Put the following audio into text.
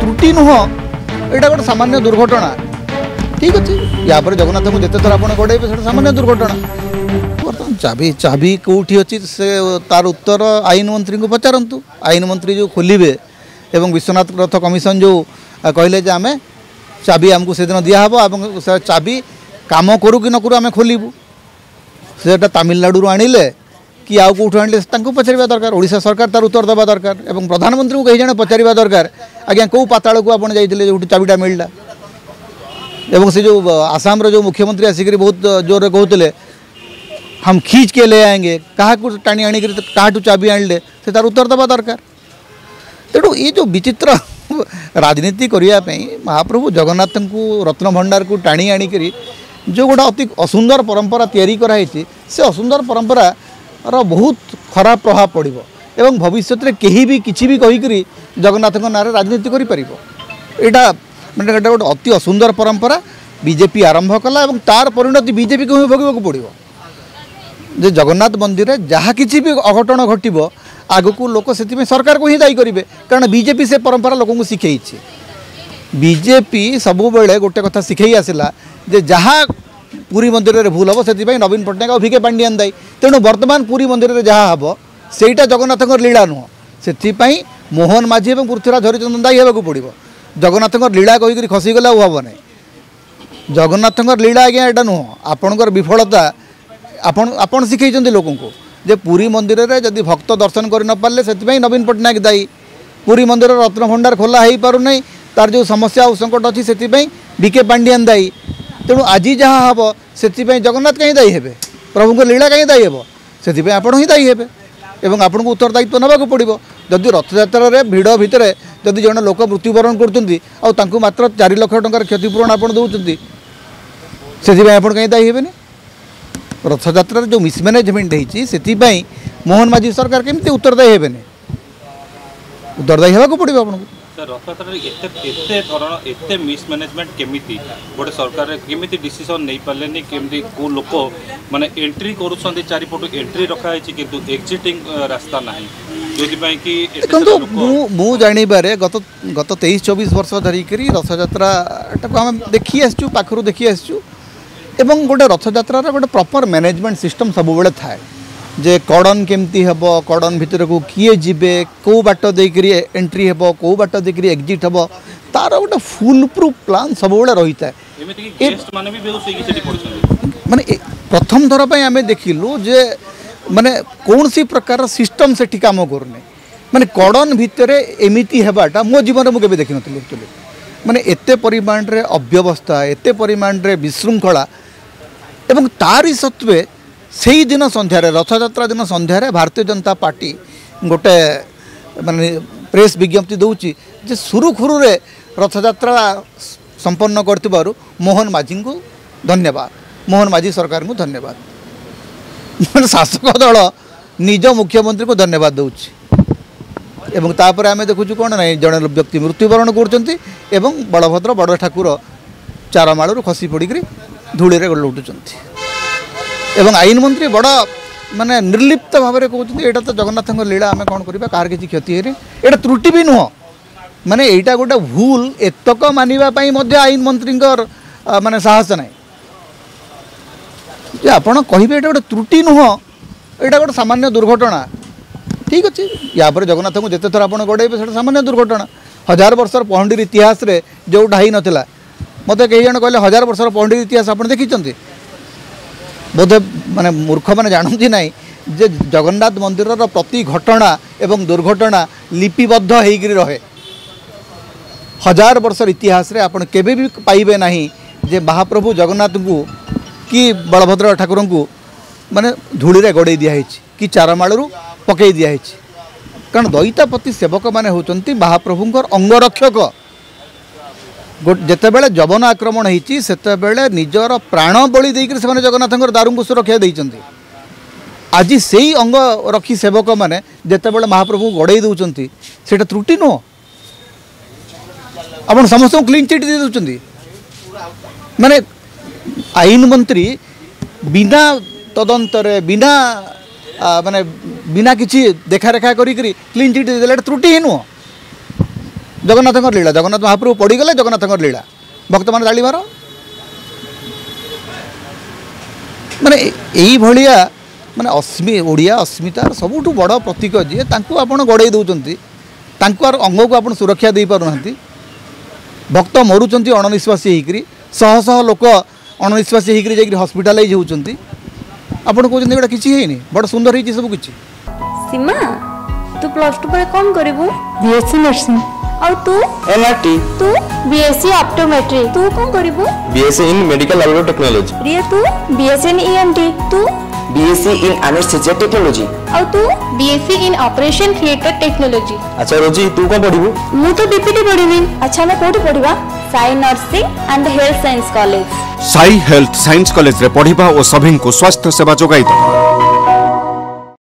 त्रुटि नुह यहाँ गोटे सामान्य दुर्घटना ठीक अच्छे या जगन्नाथ को जिते थर आप गड़े सामान्य दुर्घटना बर्तमान चाबी चाबी कौटी अच्छी से तार उत्तर आईन मंत्री को पचारतु आईन मंत्री जो खोलिए एवं विश्वनाथ रथ कमिशन जो कहले जे आम चाबी आमको से दिन दिहब चाबी काम करूँ कि न करूँ आम खोलू से तमिलनाडु आणिले कि आउ कौटू आणिले पचार दरकार ओडिशा सरकार तार उत्तर देवा दरकार एवं प्रधानमंत्री को कहीं जन पचार दरकार आज्ञा कौ पाताल को आप जाइए जो चाबीटा मिलला एवं से जो आसाम रो जो मुख्यमंत्री आसिक बहुत जोर कहते हम खींच के ले आएंगे क्या टाणी आणिक क्या चाबी आणिले से तार उत्तर देवा दरकार तेणु ये जो विचित्र राजनीति करने महाप्रभु जगन्नाथ को रत्न भंडार को टाणी आणिक जो गोटे अति असुंदर परंपरा तैयारी कराई से असुंदर परंपरा रो बहुत खराब प्रभाव पड़ो एवं भविष्य में कहीं भी किसी भी कहीकि जगन्नाथ ना राजनीति करा मैंने गोटे अति असुंदर परंपरा बीजेपी आरंभ कला और तार परिणति बीजेपी को ही भोग पड़ो जे जगन्नाथ मंदिर जहाँ किसी भी अघटन घटव आग को लोक से सरकार को ही दायी करेंगे कारण बीजेपी से परंपरा लोक शिखई बीजेपी सब बेले गोटे कथा शिखई आसला जे जहाँ पुरी मंदिर में भूल हम से नवीन पट्टनायक और भिके पांडियान दायी तेणु वर्तमान पुरी मंदिर में जहाँ हम सेटा जगन्नाथ लीला नुह से मोहन माझी और पृथ्वीराज हरिचंदन दायी होगा पड़ो जगन्नाथ लीला कहीकि खसीगला वो हम ना जगन्नाथ लीला आज्ञा यहाँ नुह आपणकर विफलता आपण शिखई लोक को जे पुरी मंदिर में जदि भक्त दर्शन कर न पारे से नवीन पट्टनायक दायी पुरी मंदिर रत्न भंडार खोला हो पार नहीं तार जो समस्या और संकट अच्छी से भिके पांडियान दायी तेणु आज जहाँ हम से जगन्नाथ कहीं दायी हे प्रभु को लीला कहीं दायी हे से आपण ही दायी हे एवं आपन को उत्तरदायित्व नाक पड़ो जदि रथयात्रा भिड़ भितर जदि जन लोक मृत्युवरण कर मात्र 4 लाख टंकार क्षतिपूरण आप दौरान से आप कहीं दायी हेनी रथयात्रा जो मिसमेनेजमेंट होती मोहन माझी सरकार केमती उत्तरदायी हेनी उत्तरदायी होगा पड़ो आपको रथयात्रा एत मिसमेनेजमेंट केमिति गोटे सरकार केमिति डिसीजन नहीं पारे केमती को लोक माने एंट्री करूछंती चारिपटु एंट्री रखाई किंतु एग्जिटिंग रास्ता नहीं देखो मु जानिबारे गत 23-24 वर्ष धरिक रथयात्रा आम देखी आसचु पाखरु देखी आसचु एवं गोटे रथयात्रा गोटे प्रॉपर मैनेजमेंट सिस्टम सब बेले थाए जे कड़न केमती हम कड़न भितर को किए जीवे कौ बाट देकरी एंट्री हम कौ बाट देकरी एग्जिट हम तार गोटे फुल प्रूफ प्लान सब बेले रही था माने प्रथम थर पर आम देखिलु जे माने कौन सी प्रकार सिस्टम से काम करने माने कड़न भितर एमती हेबाटा मो जीवन मुझे देखी नी एक्चुअली माने एते परिमाण रे अव्यवस्था एते परिमाण रे विशृंखला एवं तारी सत्वे से ही दिन संध्यार रथयात्रा दिन संध्यार भारतीय जनता पार्टी गोटे माने प्रेस विज्ञप्ति दूची जे सुरुखुरु रे रथयात्रा संपन्न करथिबारु मोहन माझी को धन्यवाद मोहन माझी सरकार को धन्यवाद माने शासक दल निज मुख्यमंत्री को धन्यवाद दूची एवं तापर आम देखु कौन ना जड़े व्यक्ति मृत्युवरण कर बड़भद्र बड़ ठाकुर चारमालू खसी पड़ी धूली में लुटुंट एवं आईन मंत्री बड़ माने निर्लिप्त भाव में कहते यहाँ तो जगन्नाथ लीला आम कौन करवा कार किसी क्षति है यहाँ त्रुटि भी नुह माने यहाँ गोटे भूल एतक मानवाई आईन मंत्री माने साहस ना आपड़ कहे गोटे त्रुटि नुह यहाँ गोटे सामान्य दुर्घटना ठीक अच्छे या जगन्नाथ को जिते थर आप गड़े सामान्य दुर्घटना 1000 वर्षर पहंडीर इतिहास रे जोटा ही नाला मत कई जन कहले 1000 वर्षर पहंडीर इतिहास आप देखी बोधे माने मूर्ख मैंने जानती ना जे जगन्नाथ मंदिर प्रति घटना एवं दुर्घटना लिपिबद्ध होकर रहे 1000 वर्षर इतिहास रे आप केबे भी पाइबे नहीं जे महाप्रभु जगन्नाथ को कि बलभद्र ठाकुर को माने धूली रे गड़े दिया कि चारमालू पकई दिखाई कारण दैतापति सेवक माने होचंती महाप्रभुंकर अंगरक्षक जिते बेले जवन आक्रमण होती से निजर प्राण बलि देकर से जगन्नाथ दारू को सुरक्षा देते आज से ही अंग रखी सेवक मैंने जिते बेले महाप्रभु गड़े दौरान से त्रुटि नुह आप समस्त क्लीन चिट दे दौरान माने आईन मंत्री बिना तदंतर बिना माने बिना किसी देखा रेखा करी क्लीन चिट देला त्रुटि ही नुह जगन्नाथ लीला जगन्नाथ महाप्रभु पड़गले जगन्नाथ लीला भक्त मान ताली मार माने यही भाया माने ओडिया अस्मितार सबुठु बड़ प्रतीक जी आपड़ गड़े दौरान अंग को आप सुरक्षा दे पार भक्त मरुंच अणनिश्वासी होकर शह शह लोक अणनिश्वासी होकर हस्पिटालाइज होती आपड़ कहते गोटा किसी है बड़ सुंदर है सब किसी। सीमा तू प्लस टू पर कौन करिवु? BSc nursing. और तू? एनआरटी। तू? BSc optometry. तू कौन करिवु? BSc in medical laboratory technology. Riya तू? BSc in ENT. तू? BSc in anaesthesia technology. और तू? BSc in operation theatre technology. अच्छा रोजी तू कौन पढ़िबु? मु तो बीपीटी पढ़िबी। अच्छा मैं कोठी पढ़िबा? Sai nursing and health science college. Sai health science college रे पढ़िबा और सभी को स्वास्थ्य सेवा जोगाई।